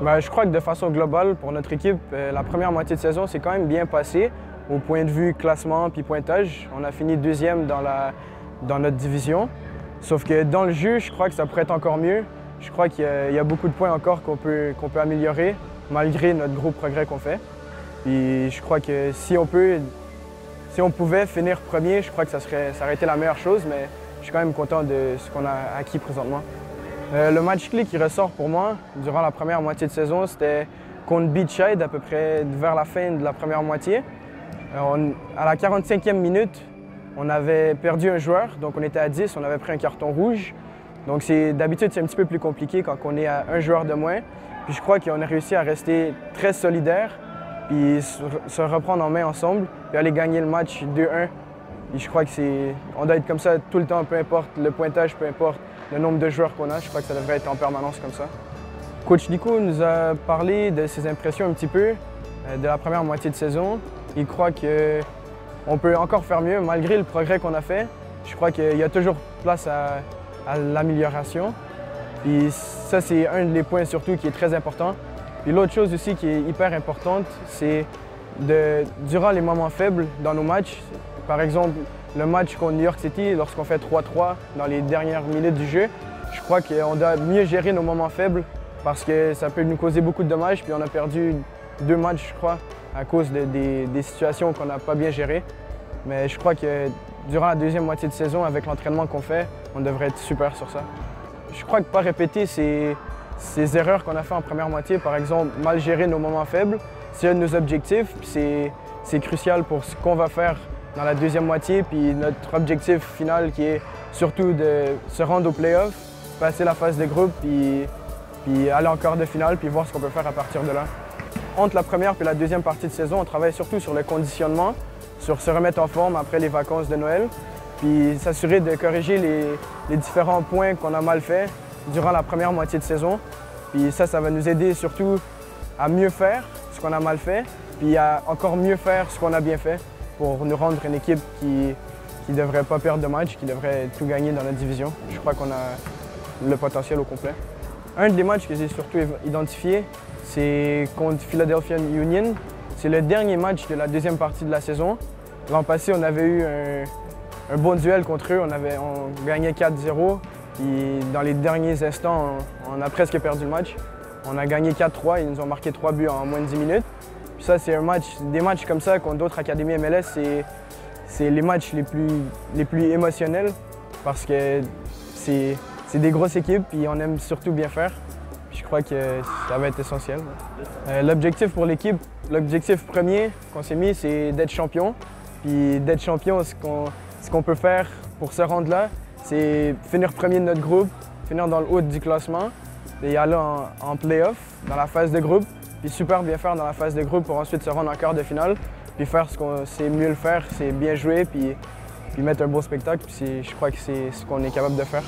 Je crois que de façon globale, pour notre équipe, la première moitié de saison s'est quand même bien passée au point de vue classement puis pointage. On a fini deuxième dans notre division. Sauf que dans le jeu, je crois que ça pourrait être encore mieux. Je crois qu'il y a beaucoup de points encore qu'on peut améliorer malgré notre gros progrès qu'on fait. Puis je crois que si on pouvait finir premier, je crois que ça aurait été la meilleure chose, mais je suis quand même content de ce qu'on a acquis présentement. Le match clé qui ressort pour moi durant la première moitié de saison, c'était contre Beachside, à peu près vers la fin de la première moitié. À la 45e minute, on avait perdu un joueur, donc on était à 10, on avait pris un carton rouge. Donc d'habitude, c'est un petit peu plus compliqué quand on est à un joueur de moins. Puis je crois qu'on a réussi à rester très solidaire, puis se reprendre en main ensemble, puis aller gagner le match 2-1. Et je crois qu'on doit être comme ça tout le temps, peu importe le pointage, peu importe le nombre de joueurs qu'on a. Je crois que ça devrait être en permanence comme ça. Coach Nico nous a parlé de ses impressions un petit peu de la première moitié de saison. Il croit qu'on peut encore faire mieux malgré le progrès qu'on a fait. Je crois qu'il y a toujours place à l'amélioration. Puis ça, c'est un des points surtout qui est très important. Puis l'autre chose aussi qui est hyper importante, c'est durant les moments faibles dans nos matchs, par exemple le match contre New York City, lorsqu'on fait 3-3 dans les dernières minutes du jeu, je crois qu'on doit mieux gérer nos moments faibles parce que ça peut nous causer beaucoup de dommages. Puis on a perdu 2 matchs, je crois, à cause des situations qu'on n'a pas bien gérées. Mais je crois que durant la deuxième moitié de saison, avec l'entraînement qu'on fait, on devrait être super sur ça. Je crois que pas répéter ces erreurs qu'on a fait en première moitié, par exemple, mal gérer nos moments faibles, c'est un de nos objectifs. C'est crucial pour ce qu'on va faire dans la deuxième moitié. Puis notre objectif final qui est surtout de se rendre aux playoffs, passer la phase de groupe, puis aller en quart de finale, puis voir ce qu'on peut faire à partir de là. Entre la première et la deuxième partie de saison, on travaille surtout sur le conditionnement, sur se remettre en forme après les vacances de Noël, puis s'assurer de corriger les différents points qu'on a mal fait durant la première moitié de saison. Puis ça va nous aider surtout à mieux faire ce qu'on a mal fait, puis à encore mieux faire ce qu'on a bien fait pour nous rendre une équipe qui ne devrait pas perdre de match, qui devrait tout gagner dans notre division. Je crois qu'on a le potentiel au complet. Un des matchs que j'ai surtout identifié, c'est contre Philadelphia Union. C'est le dernier match de la deuxième partie de la saison. L'an passé, on avait eu un bon duel contre eux. On gagnait 4-0. Puis dans les derniers instants, on a presque perdu le match. On a gagné 4-3. Ils nous ont marqué 3 buts en moins de 10 minutes. Puis ça, c'est des matchs comme ça contre d'autres académies MLS. C'est les matchs les plus émotionnels parce que c'est des grosses équipes et on aime surtout bien faire. Puis je crois que ça va être essentiel. L'objectif pour l'équipe, l'objectif premier qu'on s'est mis, c'est d'être champion. Puis d'être champion, ce qu'on peut faire pour se rendre là, c'est finir premier de notre groupe, finir dans le haut du classement et aller en play-off dans la phase de groupe. Puis super bien faire dans la phase de groupe pour ensuite se rendre en quart de finale. Puis faire ce qu'on sait mieux le faire, c'est bien jouer puis mettre un beau spectacle. Puis je crois que c'est ce qu'on est capable de faire.